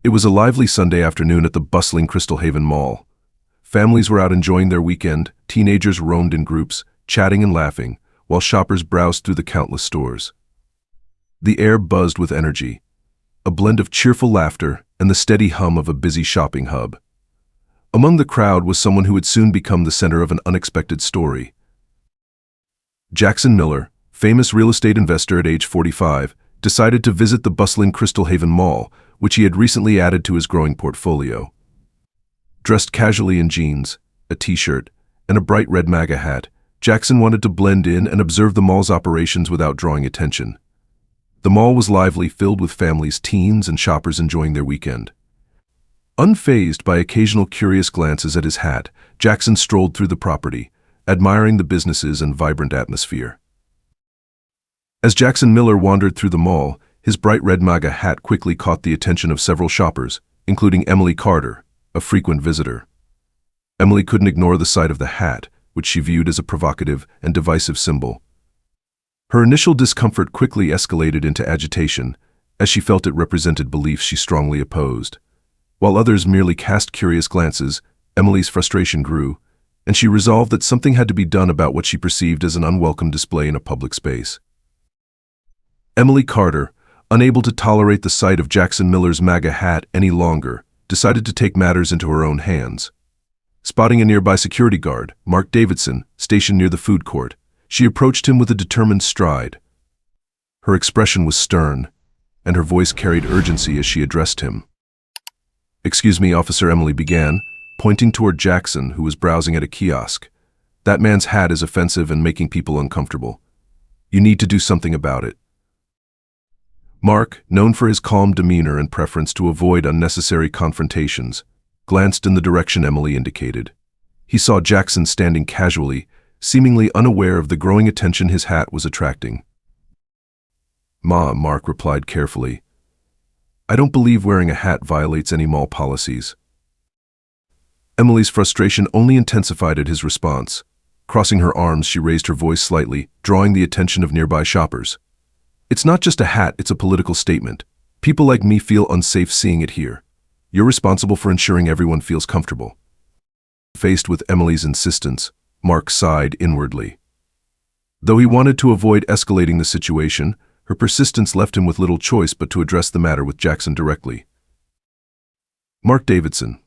It was a lively Sunday afternoon at the bustling Crystal Haven Mall. Families were out enjoying their weekend, teenagers roamed in groups, chatting and laughing, while shoppers browsed through the countless stores. The air buzzed with energy, a blend of cheerful laughter and the steady hum of a busy shopping hub. Among the crowd was someone who would soon become the center of an unexpected story. Jackson Miller, famous real estate investor at age 45, decided to visit the bustling Crystal Haven Mall, which he had recently added to his growing portfolio. Dressed casually in jeans, a t-shirt, and a bright red MAGA hat, Jackson wanted to blend in and observe the mall's operations without drawing attention. The mall was lively, filled with families, teens, and shoppers enjoying their weekend. Unfazed by occasional curious glances at his hat, Jackson strolled through the property, admiring the businesses and vibrant atmosphere. As Jackson Miller wandered through the mall, his bright red MAGA hat quickly caught the attention of several shoppers, including Emily Carter, a frequent visitor. Emily couldn't ignore the sight of the hat, which she viewed as a provocative and divisive symbol. Her initial discomfort quickly escalated into agitation, as she felt it represented beliefs she strongly opposed. While others merely cast curious glances, Emily's frustration grew, and she resolved that something had to be done about what she perceived as an unwelcome display in a public space. Emily Carter, unable to tolerate the sight of Jackson Miller's MAGA hat any longer, decided to take matters into her own hands. Spotting a nearby security guard, Mark Davidson, stationed near the food court, she approached him with a determined stride. Her expression was stern, and her voice carried urgency as she addressed him. "Excuse me, officer," Emily began, pointing toward Jackson, who was browsing at a kiosk. "That man's hat is offensive and making people uncomfortable. You need to do something about it." Mark, known for his calm demeanor and preference to avoid unnecessary confrontations, glanced in the direction Emily indicated. He saw Jackson standing casually, seemingly unaware of the growing attention his hat was attracting. Mark replied carefully. "I don't believe wearing a hat violates any mall policies." Emily's frustration only intensified at his response. Crossing her arms, she raised her voice slightly, drawing the attention of nearby shoppers. "It's not just a hat, it's a political statement. People like me feel unsafe seeing it here. You're responsible for ensuring everyone feels comfortable." Faced with Emily's insistence, Mark sighed inwardly. Though he wanted to avoid escalating the situation, her persistence left him with little choice but to address the matter with Jackson directly. Mark Davidson,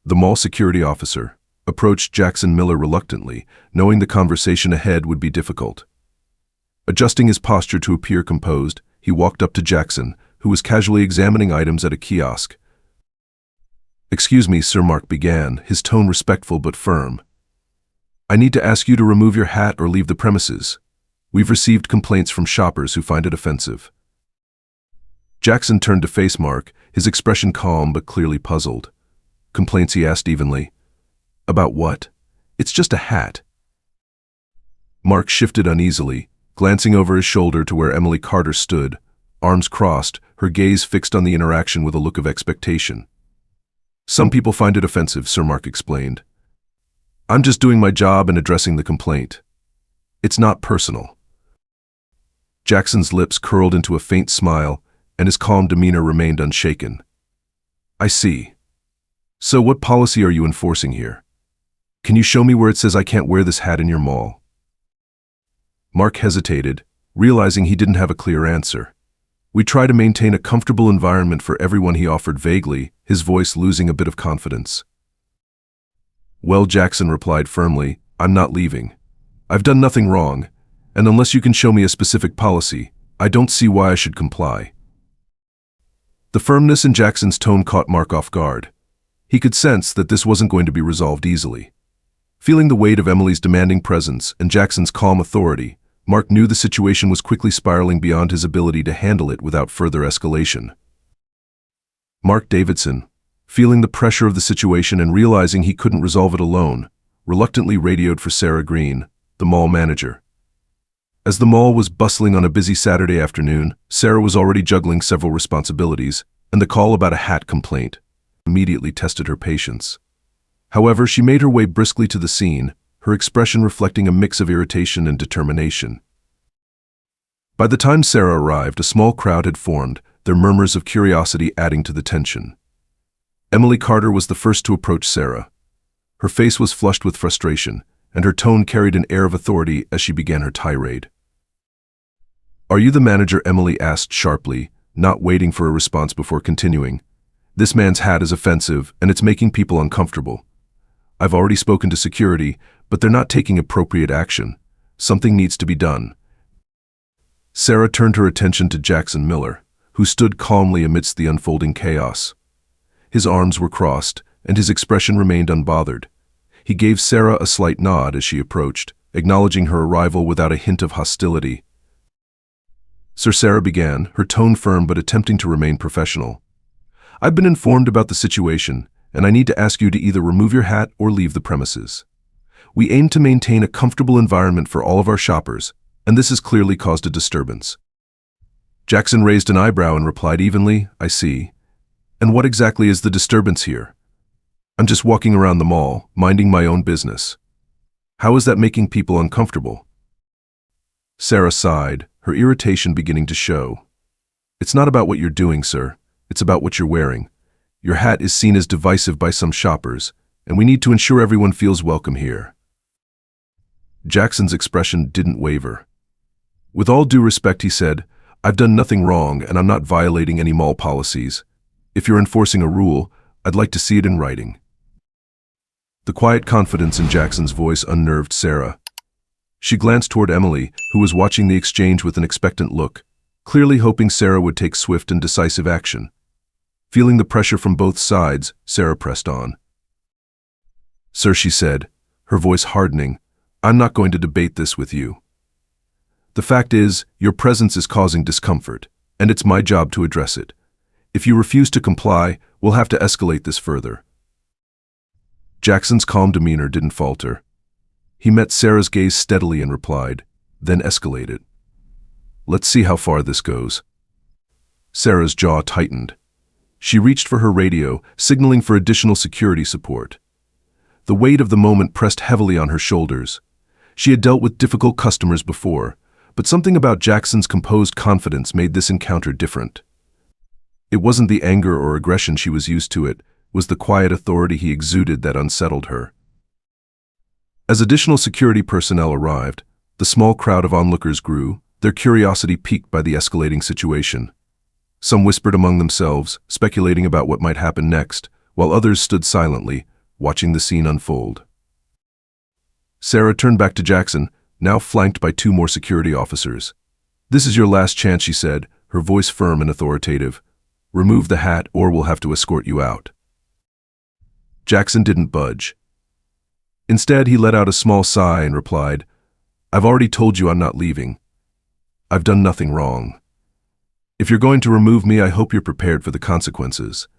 the mall security officer, approached Jackson Miller reluctantly, knowing the conversation ahead would be difficult. Adjusting his posture to appear composed, he walked up to Jackson, who was casually examining items at a kiosk. "Excuse me, sir," Mark began, his tone respectful but firm. "I need to ask you to remove your hat or leave the premises. We've received complaints from shoppers who find it offensive." Jackson turned to face Mark, his expression calm but clearly puzzled. "Complaints?" he asked evenly. "About what? It's just a hat." Mark shifted uneasily, glancing over his shoulder to where Emily Carter stood, arms crossed, her gaze fixed on the interaction with a look of expectation. "Some people find it offensive," Sir Mark explained. "I'm just doing my job and addressing the complaint. It's not personal." Jackson's lips curled into a faint smile, and his calm demeanor remained unshaken. "I see. So what policy are you enforcing here? Can you show me where it says I can't wear this hat in your mall?" Mark hesitated, realizing he didn't have a clear answer. "We try to maintain a comfortable environment for everyone," he offered vaguely, his voice losing a bit of confidence. "Well," Jackson replied firmly, "I'm not leaving. I've done nothing wrong, and unless you can show me a specific policy, I don't see why I should comply." The firmness in Jackson's tone caught Mark off guard. He could sense that this wasn't going to be resolved easily. Feeling the weight of Emily's demanding presence and Jackson's calm authority, Mark knew the situation was quickly spiraling beyond his ability to handle it without further escalation. Mark Davidson, feeling the pressure of the situation and realizing he couldn't resolve it alone, reluctantly radioed for Sarah Green, the mall manager. As the mall was bustling on a busy Saturday afternoon, Sarah was already juggling several responsibilities, and the call about a hat complaint immediately tested her patience. However, she made her way briskly to the scene, her expression reflecting a mix of irritation and determination. By the time Sarah arrived, a small crowd had formed, their murmurs of curiosity adding to the tension. Emily Carter was the first to approach Sarah. Her face was flushed with frustration, and her tone carried an air of authority as she began her tirade. "Are you the manager?" Emily asked sharply, not waiting for a response before continuing. "This man's hat is offensive, and it's making people uncomfortable. I've already spoken to security, but they're not taking appropriate action. Something needs to be done." Sarah turned her attention to Jackson Miller, who stood calmly amidst the unfolding chaos. His arms were crossed, and his expression remained unbothered. He gave Sarah a slight nod as she approached, acknowledging her arrival without a hint of hostility. "Sir," Sarah began, her tone firm but attempting to remain professional. "I've been informed about the situation, and I need to ask you to either remove your hat or leave the premises. We aim to maintain a comfortable environment for all of our shoppers, and this has clearly caused a disturbance." Jackson raised an eyebrow and replied evenly, "I see. And what exactly is the disturbance here? I'm just walking around the mall, minding my own business. How is that making people uncomfortable?" Sarah sighed, her irritation beginning to show. "It's not about what you're doing, sir. It's about what you're wearing. Your hat is seen as divisive by some shoppers, and we need to ensure everyone feels welcome here." Jackson's expression didn't waver. "With all due respect," he said, "I've done nothing wrong and I'm not violating any mall policies. If you're enforcing a rule, I'd like to see it in writing." The quiet confidence in Jackson's voice unnerved Sarah. She glanced toward Emily, who was watching the exchange with an expectant look, clearly hoping Sarah would take swift and decisive action. Feeling the pressure from both sides, Sarah pressed on. "Sir," she said, her voice hardening, "I'm not going to debate this with you. The fact is, your presence is causing discomfort, and it's my job to address it. If you refuse to comply, we'll have to escalate this further." Jackson's calm demeanor didn't falter. He met Sarah's gaze steadily and replied, "Then escalate it. Let's see how far this goes." Sarah's jaw tightened. She reached for her radio, signaling for additional security support. The weight of the moment pressed heavily on her shoulders. She had dealt with difficult customers before, but something about Jackson's composed confidence made this encounter different. It wasn't the anger or aggression she was used to, it was the quiet authority he exuded that unsettled her. As additional security personnel arrived, the small crowd of onlookers grew, their curiosity piqued by the escalating situation. Some whispered among themselves, speculating about what might happen next, while others stood silently, watching the scene unfold. Sarah turned back to Jackson, now flanked by two more security officers. "This is your last chance," she said, her voice firm and authoritative. "Remove the hat or we'll have to escort you out." Jackson didn't budge. Instead, he let out a small sigh and replied, "I've already told you I'm not leaving. I've done nothing wrong. If you're going to remove me, I hope you're prepared for the consequences."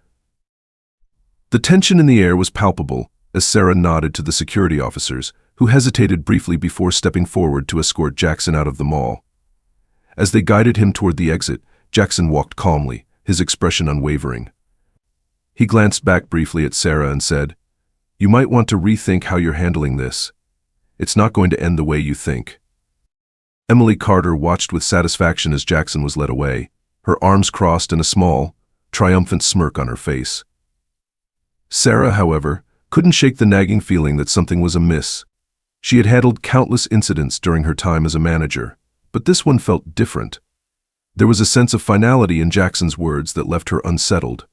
The tension in the air was palpable as Sarah nodded to the security officers, who hesitated briefly before stepping forward to escort Jackson out of the mall. As they guided him toward the exit, Jackson walked calmly, his expression unwavering. He glanced back briefly at Sarah and said, "You might want to rethink how you're handling this. It's not going to end the way you think." Emily Carter watched with satisfaction as Jackson was led away, her arms crossed and a small, triumphant smirk on her face. Sarah, however, couldn't shake the nagging feeling that something was amiss. She had handled countless incidents during her time as a manager, but this one felt different. There was a sense of finality in Jackson's words that left her unsettled.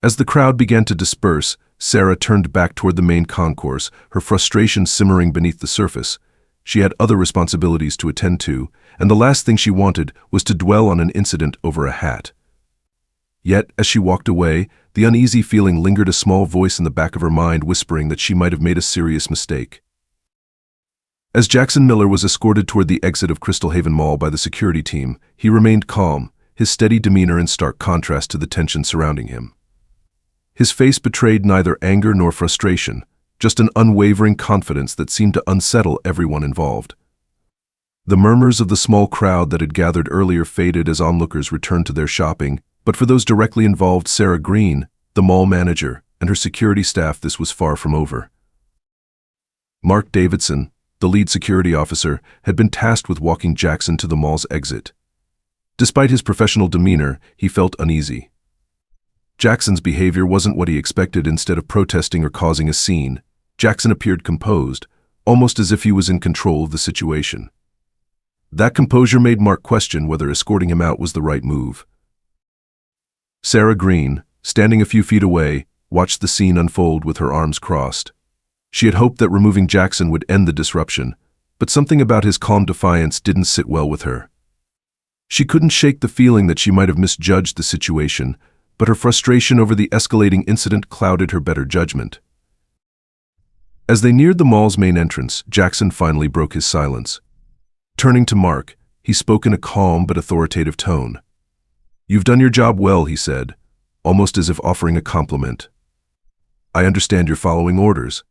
As the crowd began to disperse, Sarah turned back toward the main concourse, her frustration simmering beneath the surface. She had other responsibilities to attend to, and the last thing she wanted was to dwell on an incident over a hat. Yet, as she walked away, the uneasy feeling lingered, a small voice in the back of her mind whispering that she might have made a serious mistake. As Jackson Miller was escorted toward the exit of Crystal Haven Mall by the security team, he remained calm, his steady demeanor in stark contrast to the tension surrounding him. His face betrayed neither anger nor frustration, just an unwavering confidence that seemed to unsettle everyone involved. The murmurs of the small crowd that had gathered earlier faded as onlookers returned to their shopping, but for those directly involved, Sarah Green, the mall manager, and her security staff, this was far from over. Mark Davidson, the lead security officer, had been tasked with walking Jackson to the mall's exit. Despite his professional demeanor, he felt uneasy. Jackson's behavior wasn't what he expected. Instead of protesting or causing a scene, Jackson appeared composed, almost as if he was in control of the situation. That composure made Mark question whether escorting him out was the right move. Sarah Green, standing a few feet away, watched the scene unfold with her arms crossed. She had hoped that removing Jackson would end the disruption, but something about his calm defiance didn't sit well with her. She couldn't shake the feeling that she might have misjudged the situation, but her frustration over the escalating incident clouded her better judgment. As they neared the mall's main entrance, Jackson finally broke his silence. Turning to Mark, he spoke in a calm but authoritative tone. "You've done your job well," he said, almost as if offering a compliment. "I understand you're following orders,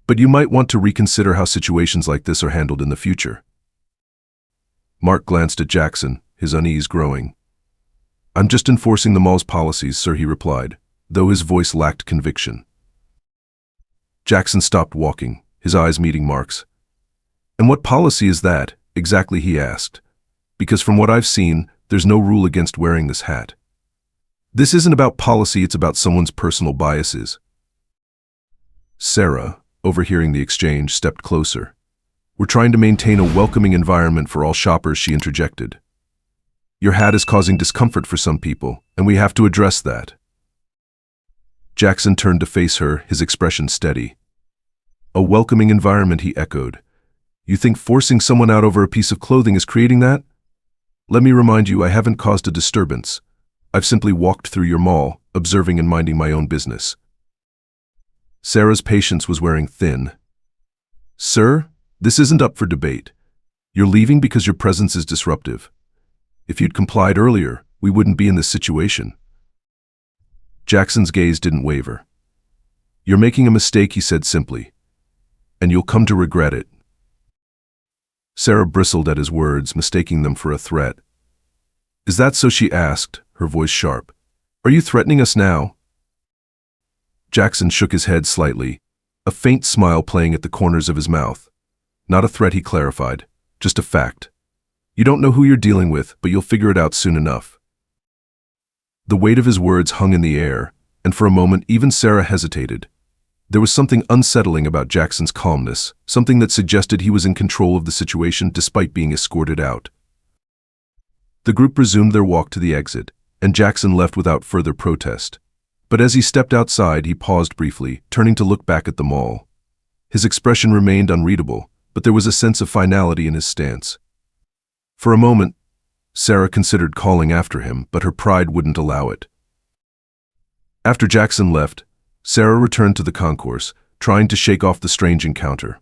but you might want to reconsider how situations like this are handled in the future." Mark glanced at Jackson, his unease growing. "I'm just enforcing the mall's policies, sir," he replied, though his voice lacked conviction. Jackson stopped walking, his eyes meeting Mark's. "And what policy is that, exactly?" he asked. "Because from what I've seen, there's no rule against wearing this hat." "This isn't about policy, it's about someone's personal biases." Sarah, overhearing the exchange, stepped closer. "We're trying to maintain a welcoming environment for all shoppers," she interjected. "Your hat is causing discomfort for some people, and we have to address that." Jackson turned to face her, his expression steady. "A welcoming environment," he echoed. "You think forcing someone out over a piece of clothing is creating that? Let me remind you, I haven't caused a disturbance. I've simply walked through your mall, observing and minding my own business." Sarah's patience was wearing thin. "Sir, this isn't up for debate. You're leaving because your presence is disruptive. If you'd complied earlier, we wouldn't be in this situation." Jackson's gaze didn't waver. "You're making a mistake," he said simply, "and you'll come to regret it." Sarah bristled at his words, mistaking them for a threat. "Is that so?" she asked, her voice sharp. "Are you threatening us now?" Jackson shook his head slightly, a faint smile playing at the corners of his mouth. "Not a threat," he clarified, "just a fact. You don't know who you're dealing with, but you'll figure it out soon enough." The weight of his words hung in the air, and for a moment even Sarah hesitated. There was something unsettling about Jackson's calmness, something that suggested he was in control of the situation despite being escorted out. The group resumed their walk to the exit, and Jackson left without further protest. But as he stepped outside, he paused briefly, turning to look back at the mall. His expression remained unreadable, but there was a sense of finality in his stance. For a moment, Sarah considered calling after him, but her pride wouldn't allow it. After Jackson left, Sarah returned to the concourse, trying to shake off the strange encounter.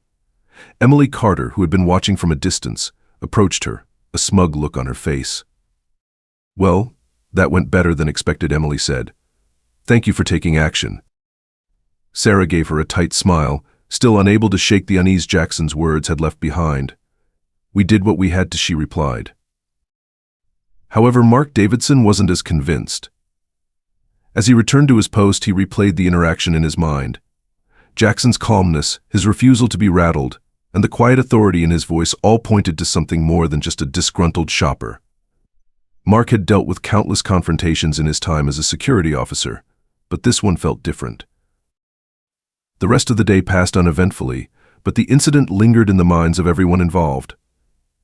Emily Carter, who had been watching from a distance, approached her, a smug look on her face. "Well, that went better than expected," Emily said. "Thank you for taking action." Sarah gave her a tight smile, still unable to shake the unease Jackson's words had left behind. "We did what we had to," she replied. However, Mark Davidson wasn't as convinced. As he returned to his post, he replayed the interaction in his mind. Jackson's calmness, his refusal to be rattled, and the quiet authority in his voice all pointed to something more than just a disgruntled shopper. Mark had dealt with countless confrontations in his time as a security officer, but this one felt different. The rest of the day passed uneventfully, but the incident lingered in the minds of everyone involved.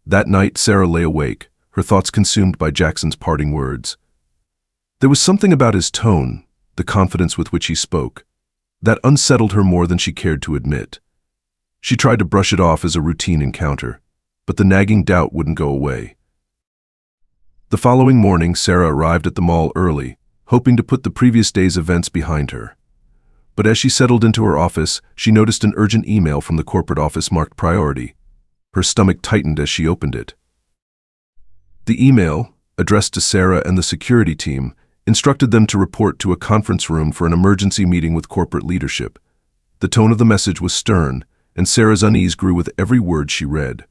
That night, Sarah lay awake, her thoughts consumed by Jackson's parting words. There was something about his tone, the confidence with which he spoke, that unsettled her more than she cared to admit. She tried to brush it off as a routine encounter, but the nagging doubt wouldn't go away. The following morning, Sarah arrived at the mall early, hoping to put the previous day's events behind her. But as she settled into her office, she noticed an urgent email from the corporate office marked priority. Her stomach tightened as she opened it. The email, addressed to Sarah and the security team, instructed them to report to a conference room for an emergency meeting with corporate leadership. The tone of the message was stern, and Sarah's unease grew with every word she read.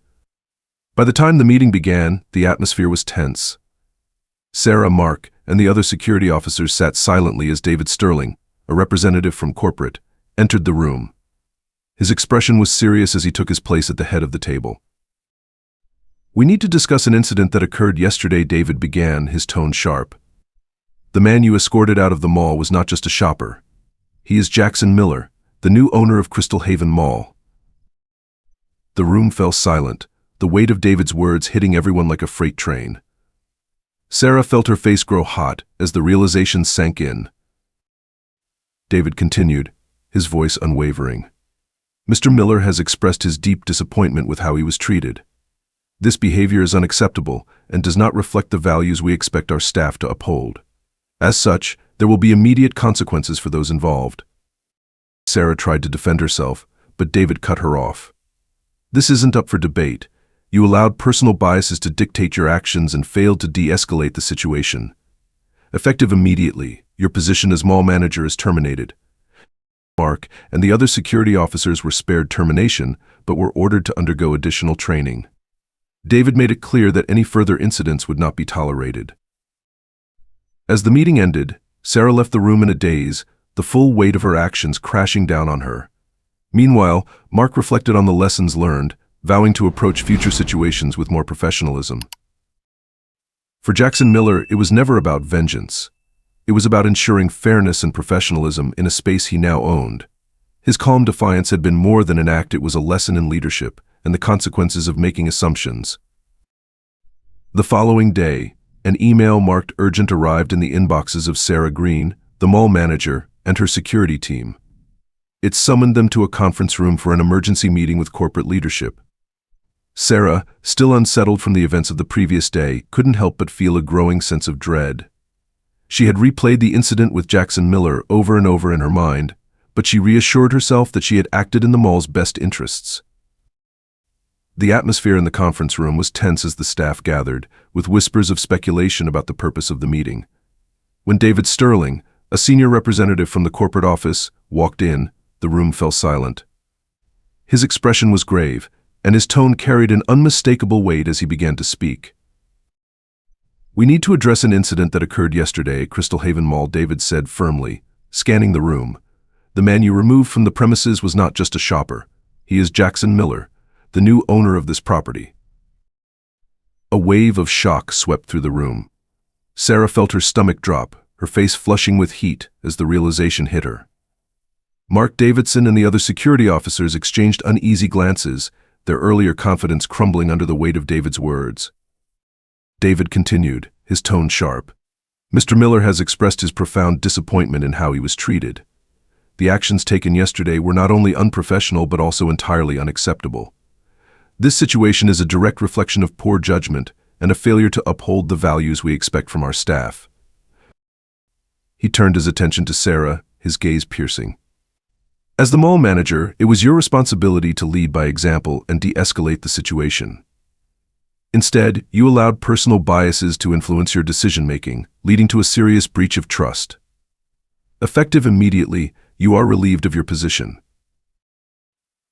By the time the meeting began, the atmosphere was tense. Sarah, Mark, and the other security officers sat silently as David Sterling, a representative from corporate, entered the room. His expression was serious as he took his place at the head of the table. "We need to discuss an incident that occurred yesterday," David began, his tone sharp. The man you escorted out of the mall was not just a shopper. He is Jackson Miller, the new owner of Crystal Haven Mall. The room fell silent, the weight of David's words hitting everyone like a freight train. Sarah felt her face grow hot as the realization sank in. David continued, his voice unwavering. Mr. Miller has expressed his deep disappointment with how he was treated. This behavior is unacceptable and does not reflect the values we expect our staff to uphold. As such, there will be immediate consequences for those involved. Sarah tried to defend herself, but David cut her off. This isn't up for debate. You allowed personal biases to dictate your actions and failed to de-escalate the situation. Effective immediately, your position as mall manager is terminated. Mark and the other security officers were spared termination, but were ordered to undergo additional training. David made it clear that any further incidents would not be tolerated. As the meeting ended, Sarah left the room in a daze, the full weight of her actions crashing down on her. Meanwhile, Mark reflected on the lessons learned, vowing to approach future situations with more professionalism. For Jackson Miller, it was never about vengeance. It was about ensuring fairness and professionalism in a space he now owned. His calm defiance had been more than an act, it was a lesson in leadership and the consequences of making assumptions. The following day, an email marked urgent arrived in the inboxes of Sarah Green, the mall manager, and her security team. It summoned them to a conference room for an emergency meeting with corporate leadership. Sarah, still unsettled from the events of the previous day, couldn't help but feel a growing sense of dread. She had replayed the incident with Jackson Miller over and over in her mind, but she reassured herself that she had acted in the mall's best interests. The atmosphere in the conference room was tense as the staff gathered, with whispers of speculation about the purpose of the meeting. When David Sterling, a senior representative from the corporate office, walked in, the room fell silent. His expression was grave, and his tone carried an unmistakable weight as he began to speak. "We need to address an incident that occurred yesterday at Crystal Haven Mall," David said firmly, scanning the room. "The man you removed from the premises was not just a shopper. He is Jackson Miller, the new owner of this property." A wave of shock swept through the room. Sarah felt her stomach drop, her face flushing with heat as the realization hit her. Mark Davidson and the other security officers exchanged uneasy glances, their earlier confidence crumbling under the weight of David's words. David continued, his tone sharp. "Mr. Miller has expressed his profound disappointment in how he was treated. The actions taken yesterday were not only unprofessional but also entirely unacceptable. This situation is a direct reflection of poor judgment and a failure to uphold the values we expect from our staff." He turned his attention to Sarah, his gaze piercing. "As the mall manager, it was your responsibility to lead by example and de-escalate the situation. Instead, you allowed personal biases to influence your decision-making, leading to a serious breach of trust. Effective immediately, you are relieved of your position."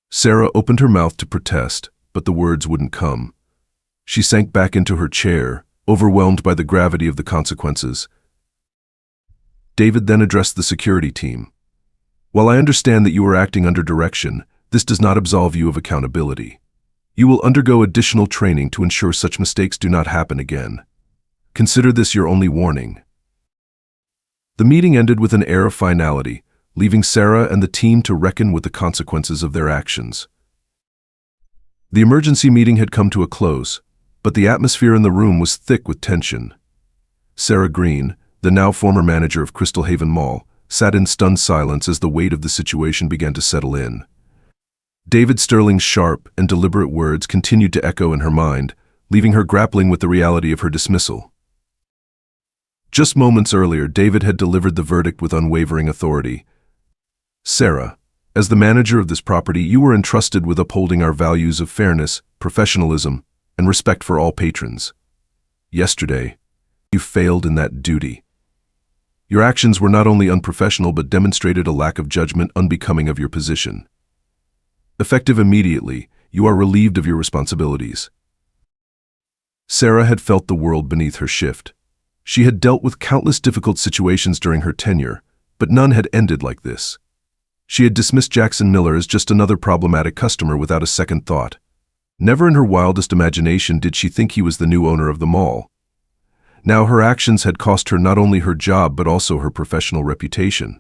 Sarah opened her mouth to protest, but the words wouldn't come. She sank back into her chair, overwhelmed by the gravity of the consequences. David then addressed the security team. "While I understand that you are acting under direction, this does not absolve you of accountability. You will undergo additional training to ensure such mistakes do not happen again. Consider this your only warning." The meeting ended with an air of finality, leaving Sarah and the team to reckon with the consequences of their actions. The emergency meeting had come to a close, but the atmosphere in the room was thick with tension. Sarah Green, the now former manager of Crystal Haven Mall, sat in stunned silence as the weight of the situation began to settle in. David Sterling's sharp and deliberate words continued to echo in her mind, leaving her grappling with the reality of her dismissal. Just moments earlier, David had delivered the verdict with unwavering authority. "Sarah, as the manager of this property, you were entrusted with upholding our values of fairness, professionalism, and respect for all patrons. Yesterday, you failed in that duty. Your actions were not only unprofessional but demonstrated a lack of judgment unbecoming of your position. Effective immediately, you are relieved of your responsibilities." Sarah had felt the world beneath her shift. She had dealt with countless difficult situations during her tenure, but none had ended like this. She had dismissed Jackson Miller as just another problematic customer without a second thought. Never in her wildest imagination did she think he was the new owner of the mall. Now her actions had cost her not only her job but also her professional reputation.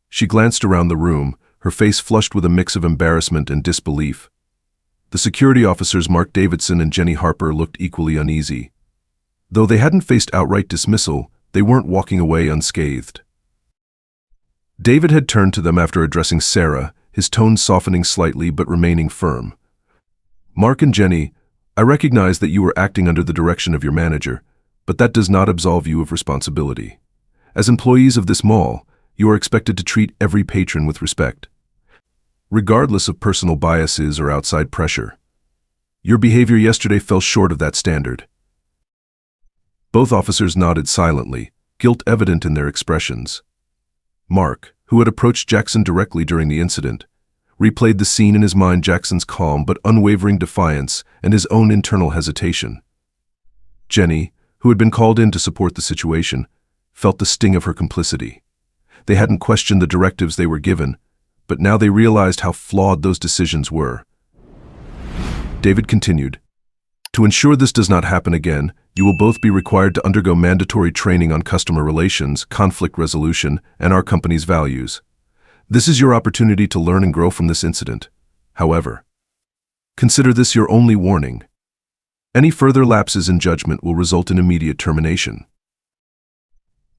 She glanced around the room, her face flushed with a mix of embarrassment and disbelief. The security officers Mark Davidson and Jenny Harper looked equally uneasy. Though they hadn't faced outright dismissal, they weren't walking away unscathed. David had turned to them after addressing Sarah, his tone softening slightly but remaining firm. "Mark and Jenny, I recognize that you were acting under the direction of your manager, but that does not absolve you of responsibility. As employees of this mall, you are expected to treat every patron with respect, regardless of personal biases or outside pressure. Your behavior yesterday fell short of that standard." Both officers nodded silently, guilt evident in their expressions. Mark, who had approached Jackson directly during the incident, replayed the scene in his mind, Jackson's calm but unwavering defiance and his own internal hesitation. Jenny, who had been called in to support the situation, felt the sting of her complicity. They hadn't questioned the directives they were given, but now they realized how flawed those decisions were. David continued, "To ensure this does not happen again, you will both be required to undergo mandatory training on customer relations, conflict resolution, and our company's values. This is your opportunity to learn and grow from this incident. However, consider this your only warning. Any further lapses in judgment will result in immediate termination."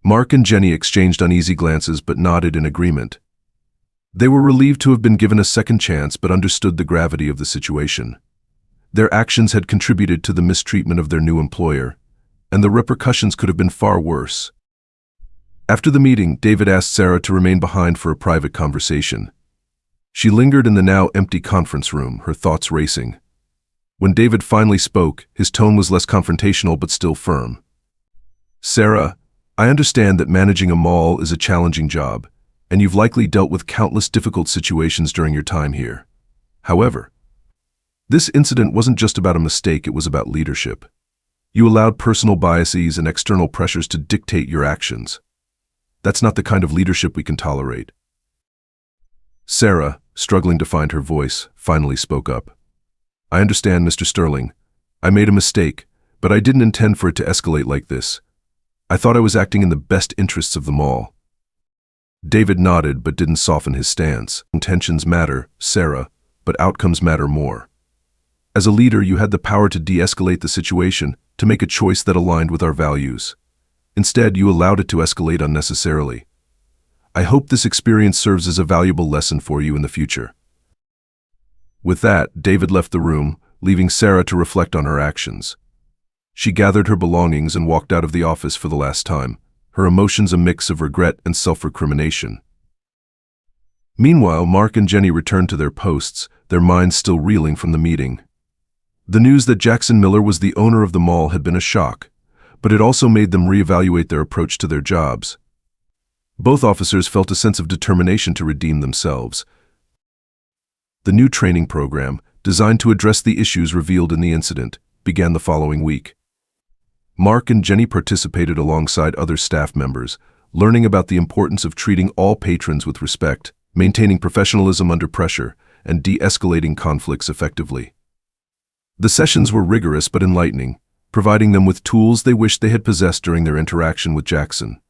Mark and Jenny exchanged uneasy glances but nodded in agreement. They were relieved to have been given a second chance but understood the gravity of the situation. Their actions had contributed to the mistreatment of their new employer, and the repercussions could have been far worse. After the meeting, David asked Sarah to remain behind for a private conversation. She lingered in the now empty conference room, her thoughts racing. When David finally spoke, his tone was less confrontational but still firm. "Sarah, I understand that managing a mall is a challenging job, and you've likely dealt with countless difficult situations during your time here. However, this incident wasn't just about a mistake, it was about leadership. You allowed personal biases and external pressures to dictate your actions. That's not the kind of leadership we can tolerate." Sarah, struggling to find her voice, finally spoke up. "I understand, Mr. Sterling. I made a mistake, but I didn't intend for it to escalate like this. I thought I was acting in the best interests of the mall." David nodded but didn't soften his stance. "Intentions matter, Sarah, but outcomes matter more. As a leader, you had the power to de-escalate the situation, to make a choice that aligned with our values. Instead, you allowed it to escalate unnecessarily. I hope this experience serves as a valuable lesson for you in the future." With that, David left the room, leaving Sarah to reflect on her actions. She gathered her belongings and walked out of the office for the last time, her emotions a mix of regret and self-recrimination. Meanwhile, Mark and Jenny returned to their posts, their minds still reeling from the meeting. The news that Jackson Miller was the owner of the mall had been a shock, but it also made them reevaluate their approach to their jobs. Both officers felt a sense of determination to redeem themselves. The new training program, designed to address the issues revealed in the incident, began the following week. Mark and Jenny participated alongside other staff members, learning about the importance of treating all patrons with respect, maintaining professionalism under pressure, and de-escalating conflicts effectively. The sessions were rigorous but enlightening, providing them with tools they wished they had possessed during their interaction with Jackson.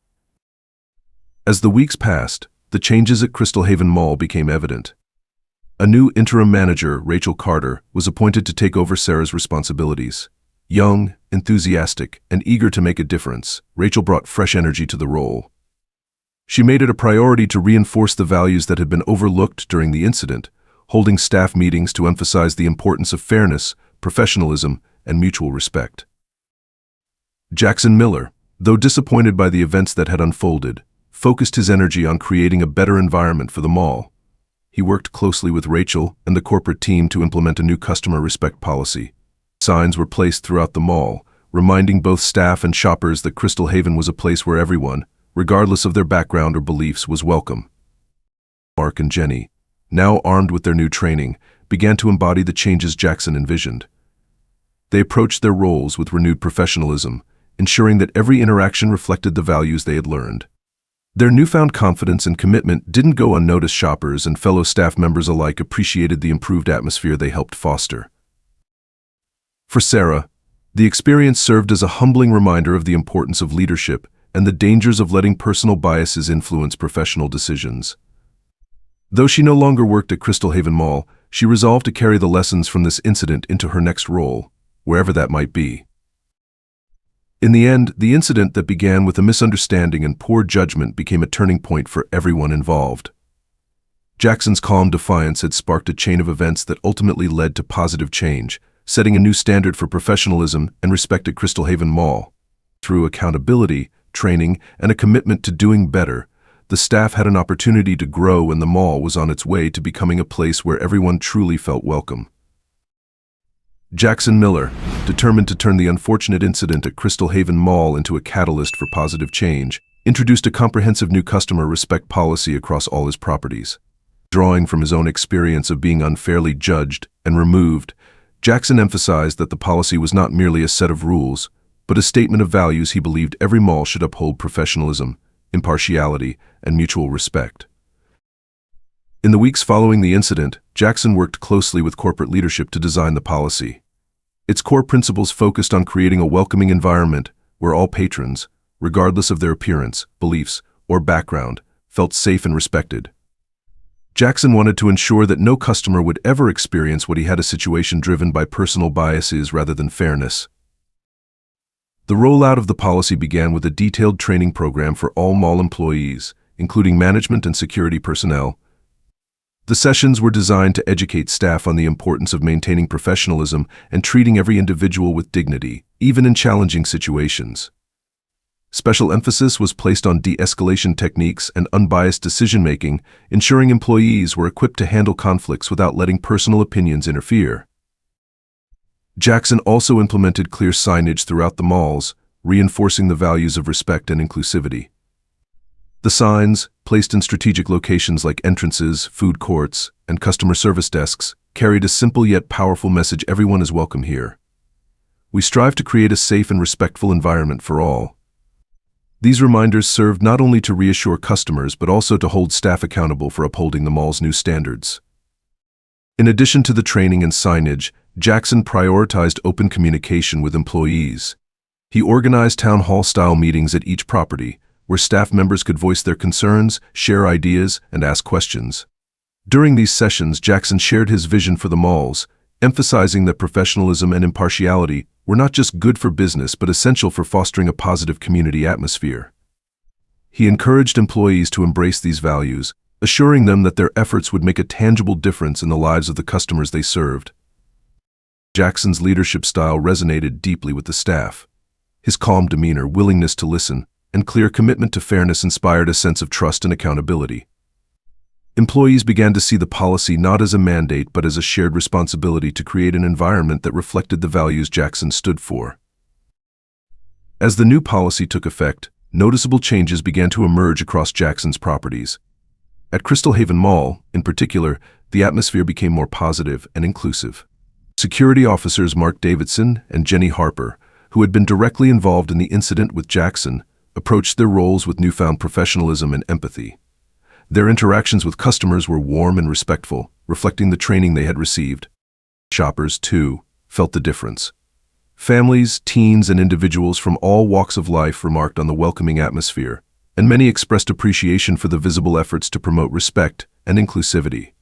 As the weeks passed, the changes at Crystal Haven Mall became evident. A new interim manager, Rachel Carter, was appointed to take over Sarah's responsibilities. Young, enthusiastic, and eager to make a difference, Rachel brought fresh energy to the role. She made it a priority to reinforce the values that had been overlooked during the incident, holding staff meetings to emphasize the importance of fairness, professionalism, and mutual respect. Jackson Miller, though disappointed by the events that had unfolded, focused his energy on creating a better environment for the mall. He worked closely with Rachel and the corporate team to implement a new customer respect policy. Signs were placed throughout the mall, reminding both staff and shoppers that Crystal Haven was a place where everyone, regardless of their background or beliefs, was welcome. Mark and Jenny, now armed with their new training, began to embody the changes Jackson envisioned. They approached their roles with renewed professionalism, ensuring that every interaction reflected the values they had learned. Their newfound confidence and commitment didn't go unnoticed. Shoppers and fellow staff members alike appreciated the improved atmosphere they helped foster. For Sarah, The experience served as a humbling reminder of the importance of leadership and the dangers of letting personal biases influence professional decisions. Though she no longer worked at Crystal Haven Mall, she resolved to carry the lessons from this incident into her next role, wherever that might be. In the end, the incident that began with a misunderstanding and poor judgment became a turning point for everyone involved. Jackson's calm defiance had sparked a chain of events that ultimately led to positive change, setting a new standard for professionalism and respect at Crystal Haven Mall. Through accountability, training, and a commitment to doing better, the staff had an opportunity to grow, and the mall was on its way to becoming a place where everyone truly felt welcome. Jackson Miller, determined to turn the unfortunate incident at Crystal Haven Mall into a catalyst for positive change, introduced a comprehensive new customer respect policy across all his properties. Drawing from his own experience of being unfairly judged and removed, Jackson emphasized that the policy was not merely a set of rules, but a statement of values he believed every mall should uphold: professionalism, impartiality, and mutual respect. In the weeks following the incident, Jackson worked closely with corporate leadership to design the policy. Its core principles focused on creating a welcoming environment where all patrons, regardless of their appearance, beliefs, or background, felt safe and respected. Jackson wanted to ensure that no customer would ever experience what he had: a situation driven by personal biases rather than fairness. The rollout of the policy began with a detailed training program for all mall employees, including management and security personnel. The sessions were designed to educate staff on the importance of maintaining professionalism and treating every individual with dignity, even in challenging situations. Special emphasis was placed on de-escalation techniques and unbiased decision-making, ensuring employees were equipped to handle conflicts without letting personal opinions interfere. Jackson also implemented clear signage throughout the malls, reinforcing the values of respect and inclusivity. The signs, placed in strategic locations like entrances, food courts, and customer service desks, carried a simple yet powerful message: everyone is welcome here. We strive to create a safe and respectful environment for all. These reminders served not only to reassure customers but also to hold staff accountable for upholding the mall's new standards. In addition to the training and signage, Jackson prioritized open communication with employees. He organized town hall-style meetings at each property, where staff members could voice their concerns, share ideas, and ask questions. During these sessions, Jackson shared his vision for the malls, emphasizing that professionalism and impartiality were not just good for business but essential for fostering a positive community atmosphere. He encouraged employees to embrace these values, assuring them that their efforts would make a tangible difference in the lives of the customers they served. Jackson's leadership style resonated deeply with the staff. His calm demeanor, willingness to listen, and clear commitment to fairness inspired a sense of trust and accountability. Employees began to see the policy not as a mandate but as a shared responsibility to create an environment that reflected the values Jackson stood for. As the new policy took effect, noticeable changes began to emerge across Jackson's properties. At Crystal Haven Mall, in particular, the atmosphere became more positive and inclusive. Security officers Mark Davidson and Jenny Harper, who had been directly involved in the incident with Jackson, approached their roles with newfound professionalism and empathy. Their interactions with customers were warm and respectful, reflecting the training they had received. Shoppers, too, felt the difference. Families, teens, and individuals from all walks of life remarked on the welcoming atmosphere, and many expressed appreciation for the visible efforts to promote respect and inclusivity.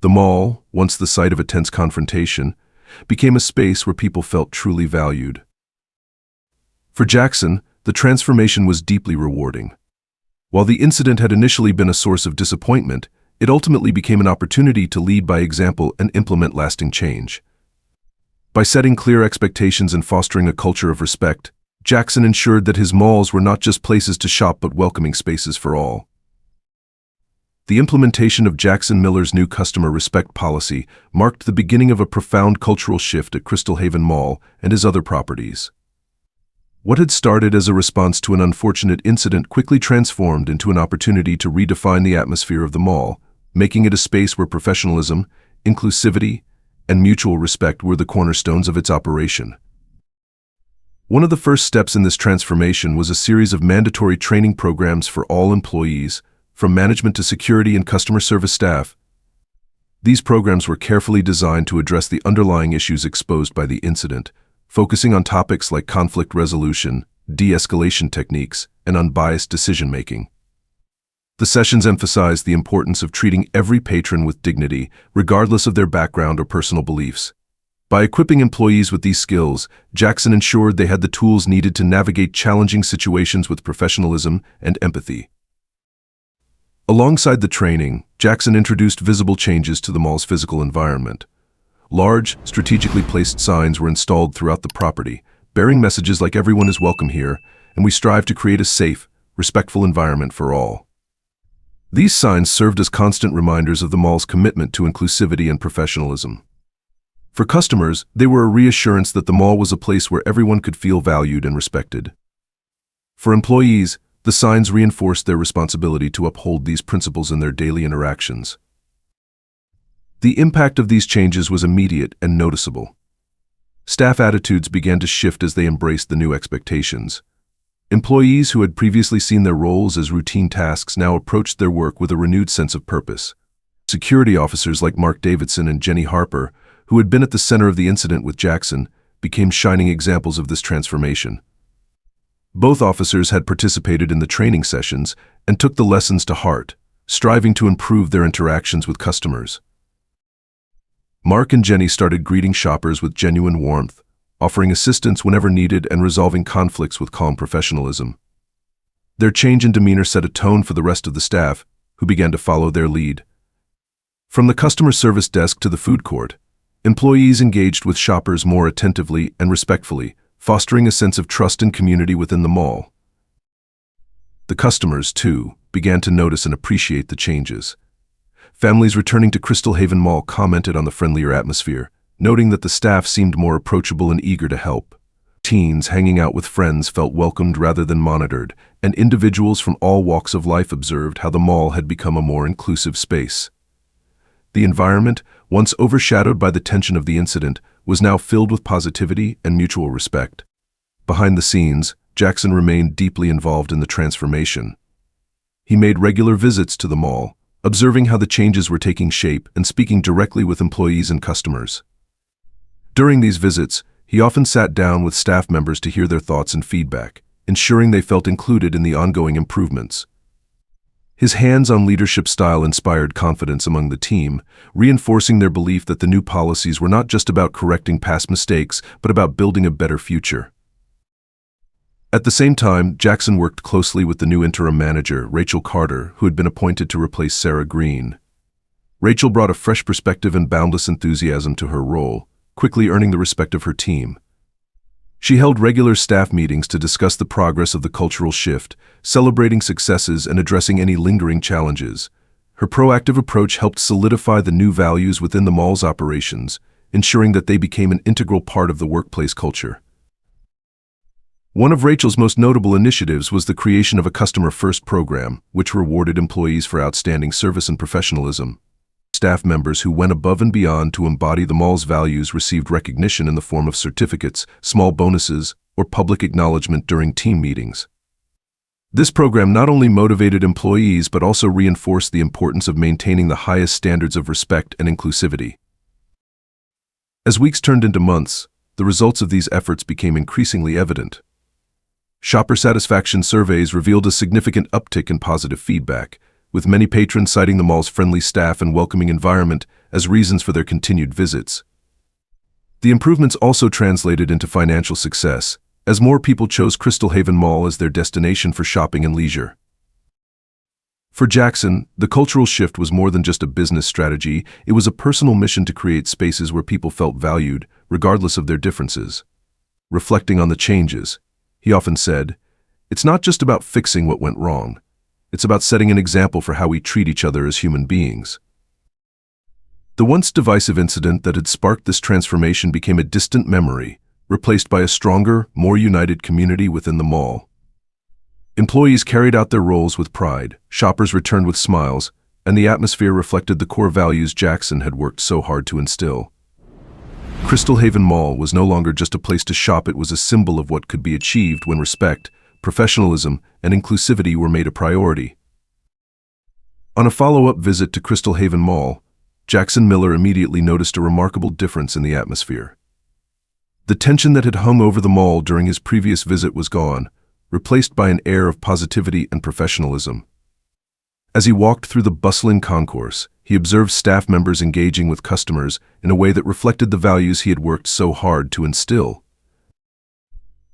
The mall, once the site of a tense confrontation, became a space where people felt truly valued. For Jackson, the transformation was deeply rewarding. While the incident had initially been a source of disappointment, it ultimately became an opportunity to lead by example and implement lasting change. By setting clear expectations and fostering a culture of respect, Jackson ensured that his malls were not just places to shop but welcoming spaces for all. The implementation of Jackson Miller's new customer respect policy marked the beginning of a profound cultural shift at Crystal Haven Mall and his other properties. What had started as a response to an unfortunate incident quickly transformed into an opportunity to redefine the atmosphere of the mall, making it a space where professionalism, inclusivity, and mutual respect were the cornerstones of its operation. One of the first steps in this transformation was a series of mandatory training programs for all employees, from management to security and customer service staff. These programs were carefully designed to address the underlying issues exposed by the incident, focusing on topics like conflict resolution, de-escalation techniques, and unbiased decision-making. The sessions emphasized the importance of treating every patron with dignity, regardless of their background or personal beliefs. By equipping employees with these skills, Jackson ensured they had the tools needed to navigate challenging situations with professionalism and empathy. Alongside the training, Jackson introduced visible changes to the mall's physical environment. Large, strategically placed signs were installed throughout the property, bearing messages like "Everyone is welcome here," and "We strive to create a safe, respectful environment for all." These signs served as constant reminders of the mall's commitment to inclusivity and professionalism. For customers, they were a reassurance that the mall was a place where everyone could feel valued and respected. For employees, the signs reinforced their responsibility to uphold these principles in their daily interactions. The impact of these changes was immediate and noticeable. Staff attitudes began to shift as they embraced the new expectations. Employees who had previously seen their roles as routine tasks now approached their work with a renewed sense of purpose. Security officers like Mark Davidson and Jenny Harper, who had been at the center of the incident with Jackson, became shining examples of this transformation. Both officers had participated in the training sessions and took the lessons to heart, striving to improve their interactions with customers. Mark and Jenny started greeting shoppers with genuine warmth, offering assistance whenever needed and resolving conflicts with calm professionalism. Their change in demeanor set a tone for the rest of the staff, who began to follow their lead. From the customer service desk to the food court, employees engaged with shoppers more attentively and respectfully, fostering a sense of trust and community within the mall. The customers, too, began to notice and appreciate the changes. Families returning to Crystal Haven Mall commented on the friendlier atmosphere, noting that the staff seemed more approachable and eager to help. Teens hanging out with friends felt welcomed rather than monitored, and individuals from all walks of life observed how the mall had become a more inclusive space. The environment, once overshadowed by the tension of the incident, was now filled with positivity and mutual respect. Behind the scenes, Jackson remained deeply involved in the transformation. He made regular visits to the mall, observing how the changes were taking shape and speaking directly with employees and customers. During these visits, he often sat down with staff members to hear their thoughts and feedback, ensuring they felt included in the ongoing improvements. His hands-on leadership style inspired confidence among the team, reinforcing their belief that the new policies were not just about correcting past mistakes, but about building a better future. At the same time, Jackson worked closely with the new interim manager, Rachel Carter, who had been appointed to replace Sarah Green. Rachel brought a fresh perspective and boundless enthusiasm to her role, quickly earning the respect of her team. She held regular staff meetings to discuss the progress of the cultural shift, celebrating successes and addressing any lingering challenges. Her proactive approach helped solidify the new values within the mall's operations, ensuring that they became an integral part of the workplace culture. One of Rachel's most notable initiatives was the creation of a customer-first program, which rewarded employees for outstanding service and professionalism. Staff members who went above and beyond to embody the mall's values received recognition in the form of certificates, small bonuses, or public acknowledgement during team meetings. This program not only motivated employees but also reinforced the importance of maintaining the highest standards of respect and inclusivity. As weeks turned into months, the results of these efforts became increasingly evident. Shopper satisfaction surveys revealed a significant uptick in positive feedback, with many patrons citing the mall's friendly staff and welcoming environment as reasons for their continued visits. The improvements also translated into financial success, as more people chose Crystal Haven Mall as their destination for shopping and leisure. For Jackson, the cultural shift was more than just a business strategy, it was a personal mission to create spaces where people felt valued, regardless of their differences. Reflecting on the changes, he often said, "It's not just about fixing what went wrong. It's about setting an example for how we treat each other as human beings." The once divisive incident that had sparked this transformation became a distant memory, replaced by a stronger, more united community within the mall. Employees carried out their roles with pride, shoppers returned with smiles, and the atmosphere reflected the core values Jackson had worked so hard to instill. Crystal Haven Mall was no longer just a place to shop, it was a symbol of what could be achieved when respect, professionalism, and inclusivity were made a priority. On a follow-up visit to Crystal Haven Mall, Jackson Miller immediately noticed a remarkable difference in the atmosphere. The tension that had hung over the mall during his previous visit was gone, replaced by an air of positivity and professionalism. As he walked through the bustling concourse, he observed staff members engaging with customers in a way that reflected the values he had worked so hard to instill.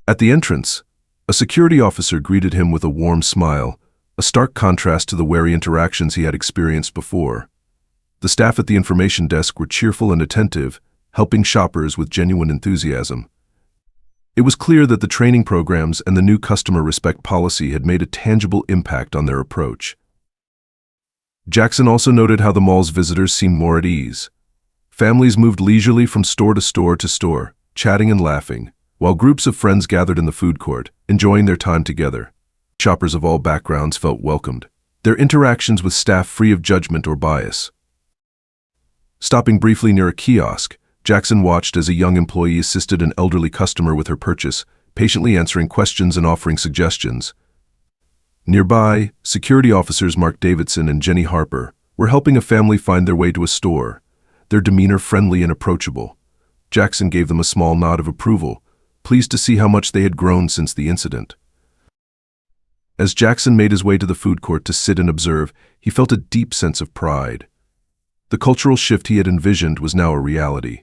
At the entrance, a security officer greeted him with a warm smile, a stark contrast to the wary interactions he had experienced before. The staff at the information desk were cheerful and attentive, helping shoppers with genuine enthusiasm. It was clear that the training programs and the new customer respect policy had made a tangible impact on their approach. Jackson also noted how the mall's visitors seemed more at ease. Families moved leisurely from store to store, chatting and laughing, while groups of friends gathered in the food court, enjoying their time together. Shoppers of all backgrounds felt welcomed, their interactions with staff free of judgment or bias. Stopping briefly near a kiosk, Jackson watched as a young employee assisted an elderly customer with her purchase, patiently answering questions and offering suggestions. Nearby, security officers Mark Davidson and Jenny Harper were helping a family find their way to a store, their demeanor friendly and approachable. Jackson gave them a small nod of approval, pleased to see how much they had grown since the incident. As Jackson made his way to the food court to sit and observe, he felt a deep sense of pride. The cultural shift he had envisioned was now a reality.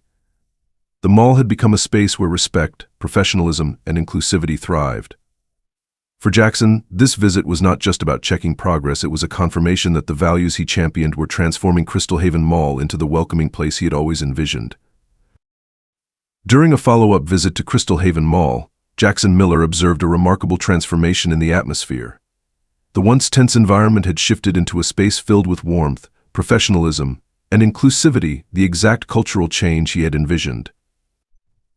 The mall had become a space where respect, professionalism, and inclusivity thrived. For Jackson, this visit was not just about checking progress, it was a confirmation that the values he championed were transforming Crystal Haven Mall into the welcoming place he had always envisioned. During a follow-up visit to Crystal Haven Mall, Jackson Miller observed a remarkable transformation in the atmosphere. The once tense environment had shifted into a space filled with warmth, professionalism, and inclusivity, the exact cultural change he had envisioned.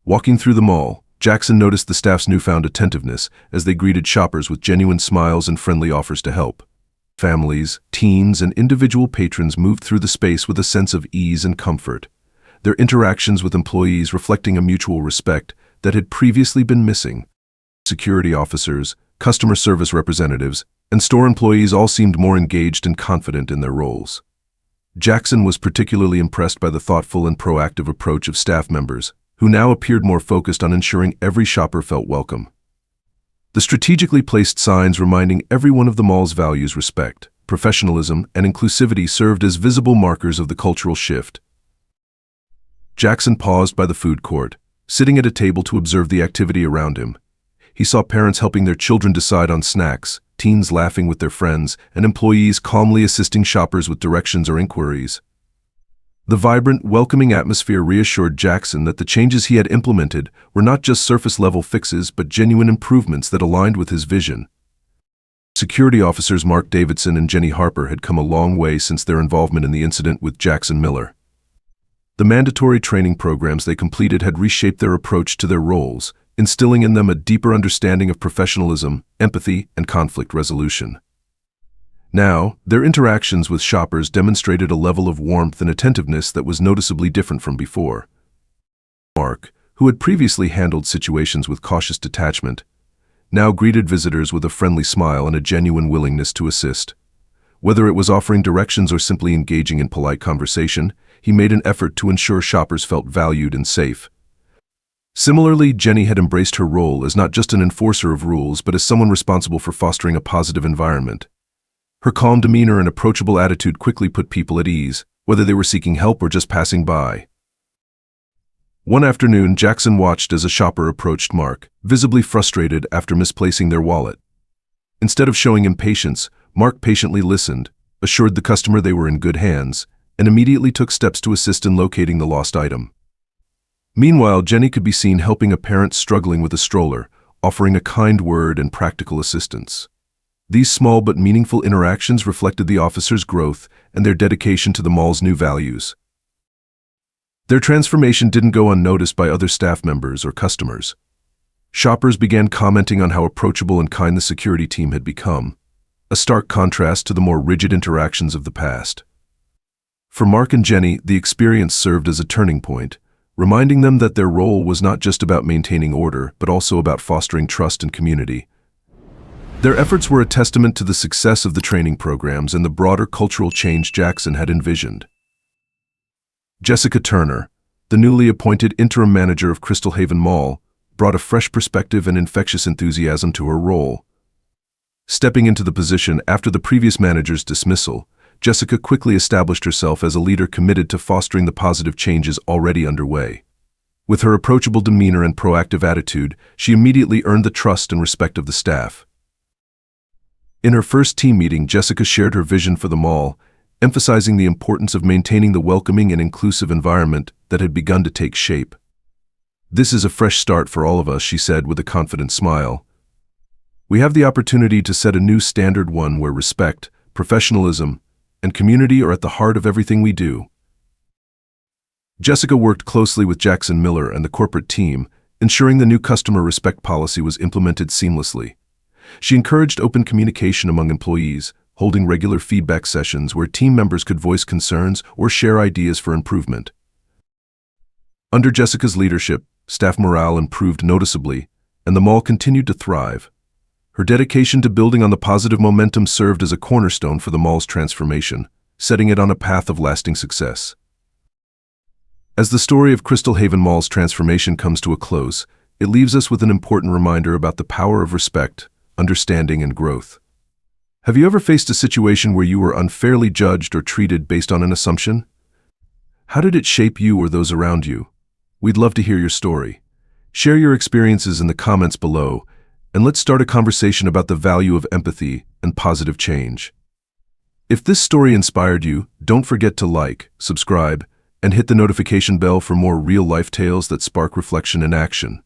Walking through the mall, Jackson noticed the staff's newfound attentiveness as they greeted shoppers with genuine smiles and friendly offers to help. Families, teens, and individual patrons moved through the space with a sense of ease and comfort, their interactions with employees reflecting a mutual respect that had previously been missing. Security officers, customer service representatives, and store employees all seemed more engaged and confident in their roles. Jackson was particularly impressed by the thoughtful and proactive approach of staff members, who now appeared more focused on ensuring every shopper felt welcome. The strategically placed signs reminding everyone of the mall's values, respect, professionalism, and inclusivity served as visible markers of the cultural shift. Jackson paused by the food court, sitting at a table to observe the activity around him. He saw parents helping their children decide on snacks, teens laughing with their friends, and employees calmly assisting shoppers with directions or inquiries. The vibrant, welcoming atmosphere reassured Jackson that the changes he had implemented were not just surface-level fixes but genuine improvements that aligned with his vision. Security officers Mark Davidson and Jenny Harper had come a long way since their involvement in the incident with Jackson Miller. The mandatory training programs they completed had reshaped their approach to their roles, instilling in them a deeper understanding of professionalism, empathy, and conflict resolution. Now, their interactions with shoppers demonstrated a level of warmth and attentiveness that was noticeably different from before. Mark, who had previously handled situations with cautious detachment, now greeted visitors with a friendly smile and a genuine willingness to assist. Whether it was offering directions or simply engaging in polite conversation, he made an effort to ensure shoppers felt valued and safe. Similarly, Jenny had embraced her role as not just an enforcer of rules but as someone responsible for fostering a positive environment. Her calm demeanor and approachable attitude quickly put people at ease, whether they were seeking help or just passing by. One afternoon, Jackson watched as a shopper approached Mark, visibly frustrated after misplacing their wallet. Instead of showing impatience, Mark patiently listened, assured the customer they were in good hands, and immediately took steps to assist in locating the lost item. Meanwhile, Jenny could be seen helping a parent struggling with a stroller, offering a kind word and practical assistance. These small but meaningful interactions reflected the officers' growth and their dedication to the mall's new values. Their transformation didn't go unnoticed by other staff members or customers. Shoppers began commenting on how approachable and kind the security team had become, a stark contrast to the more rigid interactions of the past. For Mark and Jenny, the experience served as a turning point, reminding them that their role was not just about maintaining order, but also about fostering trust and community. Their efforts were a testament to the success of the training programs and the broader cultural change Jackson had envisioned. Jessica Turner, the newly appointed interim manager of Crystal Haven Mall, brought a fresh perspective and infectious enthusiasm to her role. Stepping into the position after the previous manager's dismissal, Jessica quickly established herself as a leader committed to fostering the positive changes already underway. With her approachable demeanor and proactive attitude, she immediately earned the trust and respect of the staff. In her first team meeting, Jessica shared her vision for the mall, emphasizing the importance of maintaining the welcoming and inclusive environment that had begun to take shape. "This is a fresh start for all of us," she said with a confident smile. "We have the opportunity to set a new standard, one where respect, professionalism, and community are at the heart of everything we do." Jessica worked closely with Jackson Miller and the corporate team, ensuring the new customer respect policy was implemented seamlessly. She encouraged open communication among employees, holding regular feedback sessions where team members could voice concerns or share ideas for improvement. Under Jessica's leadership, staff morale improved noticeably, and the mall continued to thrive. Her dedication to building on the positive momentum served as a cornerstone for the mall's transformation, setting it on a path of lasting success. As the story of Crystal Haven Mall's transformation comes to a close, it leaves us with an important reminder about the power of respect, understanding, and growth. Have you ever faced a situation where you were unfairly judged or treated based on an assumption? How did it shape you or those around you? We'd love to hear your story. Share your experiences in the comments below, and let's start a conversation about the value of empathy and positive change. If this story inspired you, don't forget to like, subscribe, and hit the notification bell for more real-life tales that spark reflection and action.